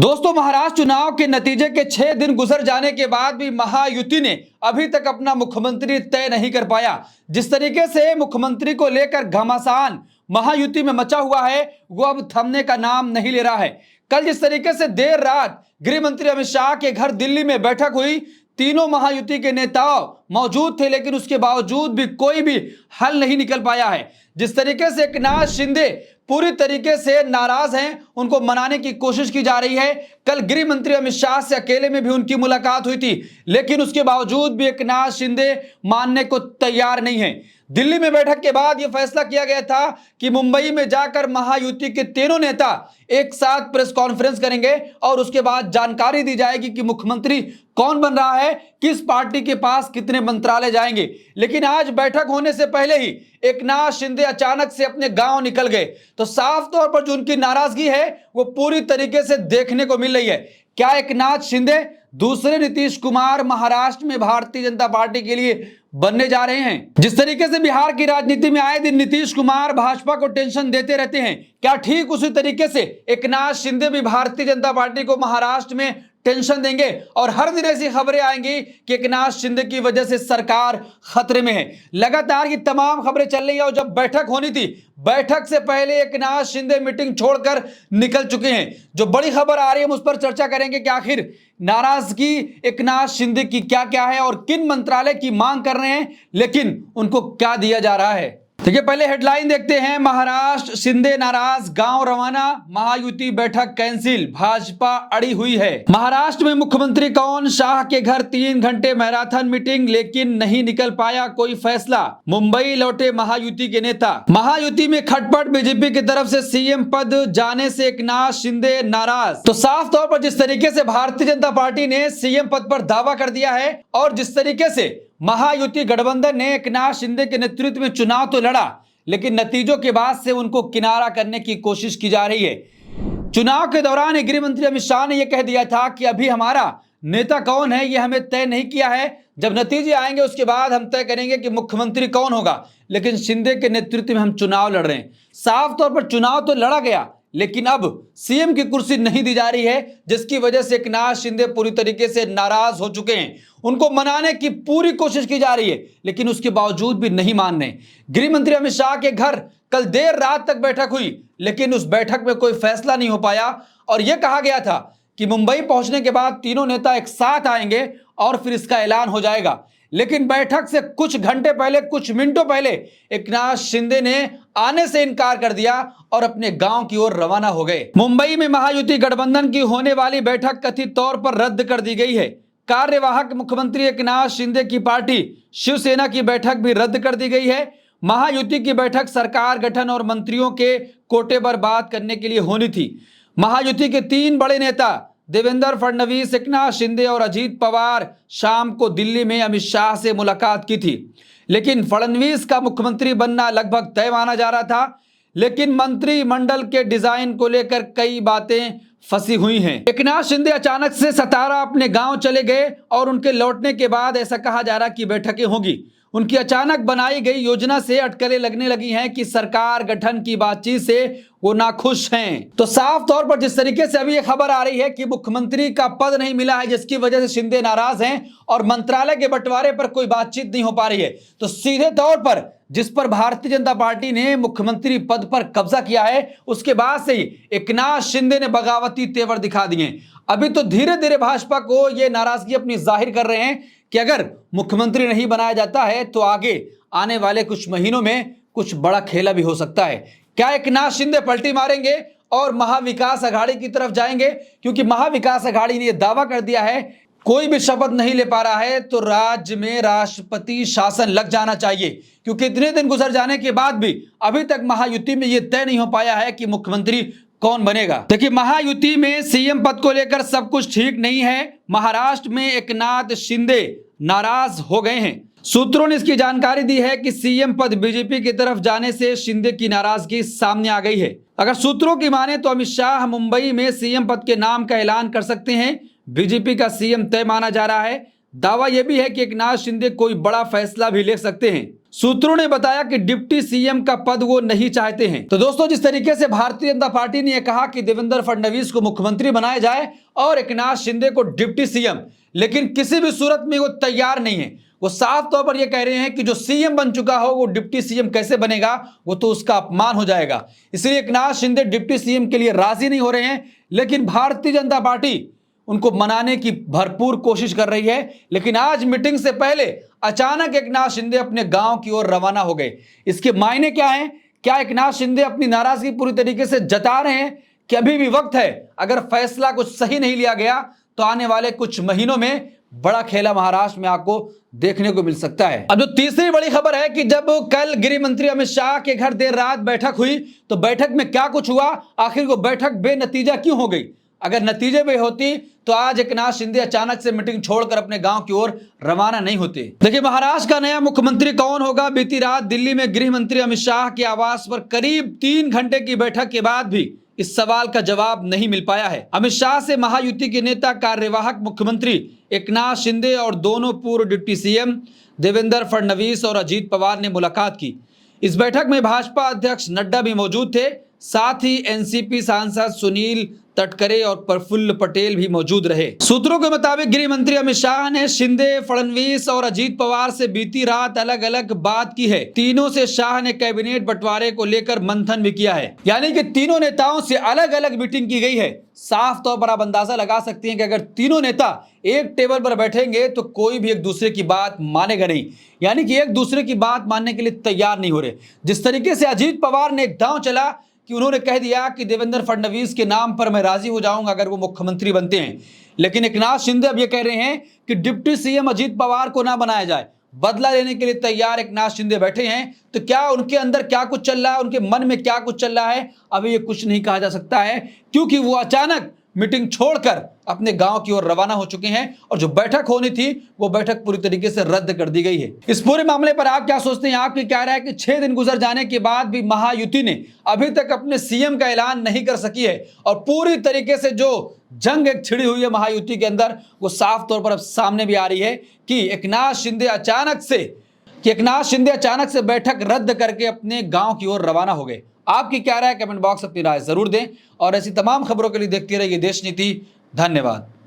दोस्तों, महाराष्ट्र चुनाव के नतीजे के 6 दिन गुजर जाने के बाद भी महायुति ने अभी तक अपना मुख्यमंत्री तय नहीं कर पाया। जिस तरीके से मुख्यमंत्री को लेकर घमासान महायुति में मचा हुआ है, वो अब थमने का नाम नहीं ले रहा है। कल जिस तरीके से देर रात गृह मंत्री अमित शाह के घर दिल्ली में बैठक हुई, तीनों महायुति के नेता मौजूद थे, लेकिन उसके बावजूद भी कोई भी हल नहीं निकल पाया है। जिस तरीके से एकनाथ शिंदे पूरी तरीके से नाराज हैं, उनको मनाने की कोशिश की जा रही है। कल गृह मंत्री अमित शाह से अकेले में भी उनकी मुलाकात हुई थी, लेकिन उसके बावजूद भी एकनाथ शिंदे मानने को तैयार नहीं है। दिल्ली में बैठक के बाद यह फैसला किया गया था कि मुंबई में जाकर महायुति के तीनों नेता एक साथ प्रेस कॉन्फ्रेंस करेंगे और उसके बाद जानकारी दी जाएगी कि मुख्यमंत्री कौन बन रहा है, किस पार्टी के पास कितने मंत्रालय जाएंगे। लेकिन आज बैठक होने से पहले ही एकनाथ शिंदे अचानक से अपने गांव निकल गए, तो साफ तौर पर जो उनकी नाराजगी है वो पूरी तरीके से देखने को मिल रही है। क्या एकनाथ शिंदे दूसरे नीतीश कुमार महाराष्ट्र में भारतीय जनता पार्टी के लिए बनने जा रहे हैं? जिस तरीके से बिहार की राजनीति में आए दिन नीतीश कुमार भाजपा को टेंशन देते रहते हैं, क्या ठीक उसी तरीके से एकनाथ शिंदे भी भारतीय जनता पार्टी को महाराष्ट्र में टेंशन देंगे? और हर दिन ऐसी खबरें आएंगी कि एकनाथ शिंदे की वजह से सरकार खतरे में है। लगातार ये तमाम खबरें चल रही है और जब बैठक होनी थी, बैठक से पहले एकनाथ शिंदे मीटिंग छोड़कर निकल चुके हैं। जो बड़ी खबर आ रही है हम उस पर चर्चा करेंगे कि आखिर नाराजगी एकनाथ शिंदे की क्या क्या है और किन मंत्रालय की मांग कर रहे हैं, लेकिन उनको क्या दिया जा रहा है। देखिए, पहले हेडलाइन देखते हैं। महाराष्ट्र शिंदे नाराज, गांव रवाना, महायुति बैठक कैंसिल, भाजपा अड़ी हुई है। महाराष्ट्र में मुख्यमंत्री कौन? शाह के घर 3 घंटे मैराथन मीटिंग, लेकिन नहीं निकल पाया कोई फैसला। मुंबई लौटे महायुति के नेता। महायुति में खटपट, बीजेपी की तरफ से सीएम पद जाने से एकनाथ शिंदे नाराज। तो साफ तौर पर जिस तरीके से भारतीय जनता पार्टी ने सीएम पद पर दावा कर दिया है और जिस तरीके से महायुति गठबंधन ने एकनाथ शिंदे के नेतृत्व में चुनाव तो लड़ा, लेकिन नतीजों के बाद से उनको किनारा करने की कोशिश की जा रही है। चुनाव के दौरान गृह मंत्री अमित शाह ने यह कह दिया था कि अभी हमारा नेता कौन है यह हमें तय नहीं किया है, जब नतीजे आएंगे उसके बाद हम तय करेंगे कि मुख्यमंत्री कौन होगा। लेकिन शिंदे के नेतृत्व में हम चुनाव लड़ रहे हैं। साफ तौर पर चुनाव तो लड़ा गया, लेकिन अब सीएम की कुर्सी नहीं दी जा रही है, जिसकी वजह से एकनाथ शिंदे पूरी तरीके से नाराज हो चुके हैं। उनको मनाने की पूरी कोशिश की जा रही है, लेकिन उसके बावजूद भी नहीं मान रहे। गृह मंत्री अमित शाह के घर कल देर रात तक बैठक हुई, लेकिन उस बैठक में कोई फैसला नहीं हो पाया और यह कहा गया था कि मुंबई पहुंचने के बाद तीनों नेता एक साथ आएंगे और फिर इसका ऐलान हो जाएगा। लेकिन बैठक से कुछ घंटे पहले, कुछ मिनटों पहले एकनाथ शिंदे ने आने से इनकार कर दिया और अपने गांव की ओर रवाना हो गए। मुंबई में महायुति गठबंधन की होने वाली बैठक कथित तौर पर रद्द कर दी गई है। कार्यवाहक मुख्यमंत्री एकनाथ शिंदे की पार्टी शिवसेना की बैठक भी रद्द कर दी गई है। महायुति की बैठक सरकार गठन और मंत्रियों के कोटे पर बात करने के लिए होनी थी। महायुति के 3 बड़े नेता देवेंद्र फडणवीस, एकनाथ शिंदे और अजीत पवार शाम को दिल्ली में अमित शाह से मुलाकात की थी, लेकिन फडणवीस का मुख्यमंत्री बनना लगभग तय माना जा रहा था। लेकिन मंत्रिमंडल के डिजाइन को लेकर कई बातें फंसी हुई हैं। एकनाथ शिंदे अचानक से सतारा अपने गांव चले गए और उनके लौटने के बाद ऐसा कहा जा रहा कि बैठकें होंगी। उनकी अचानक बनाई गई योजना से अटकलें लगने लगी हैं कि सरकार गठन की बातचीत से वो नाखुश हैं। तो साफ तौर पर जिस तरीके से अभी ये खबर आ रही है कि मुख्यमंत्री का पद नहीं मिला है, जिसकी वजह से शिंदे नाराज हैं और मंत्रालय के बंटवारे पर कोई बातचीत नहीं हो पा रही है, तो सीधे तौर पर जिस पर भारतीय जनता पार्टी ने मुख्यमंत्री पद पर कब्जा किया है, उसके बाद से ही एकनाथ शिंदे ने बगावती तेवर दिखा दिए। अभी तो धीरे धीरे भाजपा को ये नाराजगी अपनी जाहिर कर रहे हैं कि अगर मुख्यमंत्री नहीं बनाया जाता है तो आगे आने वाले कुछ महीनों में कुछ बड़ा खेला भी हो सकता है। क्या एकनाथ शिंदे पलटी मारेंगे और महाविकास अघाड़ी की तरफ जाएंगे? क्योंकि महाविकास अघाड़ी ने यह दावा कर दिया है कोई भी शपथ नहीं ले पा रहा है तो राज्य में राष्ट्रपति शासन लग जाना चाहिए, क्योंकि इतने दिन गुजर जाने के बाद भी अभी तक महायुति में यह तय नहीं हो पाया है कि मुख्यमंत्री कौन बनेगा। देखिए, महायुति में सीएम पद को लेकर सब कुछ ठीक नहीं है। महाराष्ट्र में एकनाथ शिंदे नाराज हो गए हैं। सूत्रों ने इसकी जानकारी दी है कि सीएम पद बीजेपी की तरफ जाने से शिंदे की नाराजगी सामने आ गई है। अगर सूत्रों की माने तो अमित शाह मुंबई में सीएम पद के नाम का ऐलान कर सकते हैं। बीजेपी का सीएम तय माना जा रहा है। दावा यह भी है कि एकनाथ शिंदे कोई बड़ा फैसला भी ले सकते हैं। सूत्रों ने बताया कि डिप्टी सीएम का पद वो नहीं चाहते हैं। तो दोस्तों, जिस तरीके से भारतीय जनता पार्टी ने यह कहा कि देवेंद्र फडणवीस को मुख्यमंत्री बनाया जाए और एकनाथ शिंदे को डिप्टी सीएम, लेकिन किसी भी सूरत में वो तैयार नहीं है। वो साफ तौर पर यह कह रहे हैं कि जो सीएम बन चुका हो वो डिप्टी सीएम कैसे बनेगा, वो तो उसका अपमान हो जाएगा। इसलिए एकनाथ शिंदे डिप्टी सीएम के लिए राजी नहीं हो रहे हैं। लेकिन भारतीय जनता पार्टी उनको मनाने की भरपूर कोशिश कर रही है। लेकिन आज मीटिंग से पहले अचानक एकनाथ शिंदे अपने गांव की ओर रवाना हो गए। इसके मायने क्या हैं? क्या एकनाथ शिंदे अपनी नाराजगी पूरी तरीके से जता रहे हैं कि अभी भी वक्त है? अगर फैसला कुछ सही नहीं लिया गया तो आने वाले कुछ महीनों में बड़ा खेला महाराष्ट्र में आपको देखने को मिल सकता है। अब जो तीसरी बड़ी खबर है कि जब कल गृह मंत्री अमित शाह के घर देर रात बैठक हुई तो बैठक में क्या कुछ हुआ, आखिर वो बैठक बेनतीजा क्यों हो गई? अगर नतीजे में होती तो आज एकनाथ शिंदे अचानक से मीटिंग छोड़कर अपने गांव की ओर रवाना नहीं होते। देखिए, महाराष्ट्र का नया मुख्यमंत्री कौन होगा? बीती रात दिल्ली में गृह मंत्री अमित शाह के आवास पर करीब 3 घंटे की बैठक के बाद भी इस सवाल का जवाब नहीं मिल पाया है। अमित शाह से महायुति के नेता कार्यवाहक मुख्यमंत्री एकनाथ शिंदे और दोनों पूर्व डिप्टी सीएम देवेंद्र फडणवीस और अजीत पवार ने मुलाकात की। इस बैठक में भाजपा अध्यक्ष नड्डा भी मौजूद थे। साथ ही एनसीपी सांसद सुनील तटकरे और प्रफुल्ल पटेल भी मौजूद रहे। सूत्रों के मुताबिक गृह मंत्री अमित शाह ने शिंदे, फडणवीस और अजीत पवार से बीती रात अलग अलग बात की है। तीनों से शाह ने कैबिनेट बंटवारे को लेकर मंथन भी किया है। यानी कि तीनों नेताओं से अलग अलग मीटिंग की गई है। साफ तौर पर आप अंदाजा लगा सकते हैं कि अगर तीनों नेता एक टेबल पर बैठेंगे तो कोई भी एक दूसरे की बात मानेगा नहीं। यानी कि एक दूसरे की बात मानने के लिए तैयार नहीं हो रहे। जिस तरीके से अजीत पवार ने एक दांव चला कि उन्होंने कह दिया कि देवेंद्र फडणवीस के नाम पर मैं राजी हो जाऊंगा अगर वो मुख्यमंत्री बनते हैं। लेकिन एकनाथ शिंदे अब ये कह रहे हैं कि डिप्टी सीएम अजीत पवार को ना बनाया जाए। बदला लेने के लिए तैयार एकनाथ शिंदे बैठे हैं। तो क्या उनके अंदर क्या कुछ चल रहा है, उनके मन में क्या कुछ चल रहा है, अभी ये कुछ नहीं कहा जा सकता है, क्योंकि वो अचानक मीटिंग छोड़कर अपने गांव की ओर रवाना हो चुके हैं और जो बैठक होनी थी वो बैठक पूरी तरीके से रद्द कर दी गई है। इस पूरे मामले पर आप क्या सोचते हैं? आपकी क्या राय है कि 6 दिन गुजर जाने के बाद भी महायुति ने अभी तक अपने सीएम का ऐलान नहीं कर सकी है और पूरी तरीके से जो जंग एक छिड़ी हुई है महायुति के अंदर वो साफ तौर पर अब सामने भी आ रही है कि एकनाथ शिंदे अचानक से बैठक रद्द करके अपने गांव की ओर रवाना हो गए। आपकी क्या राय है? कमेंट बॉक्स अपनी राय जरूर दें और ऐसी तमाम खबरों के लिए देखते रहिए देश नीति। धन्यवाद।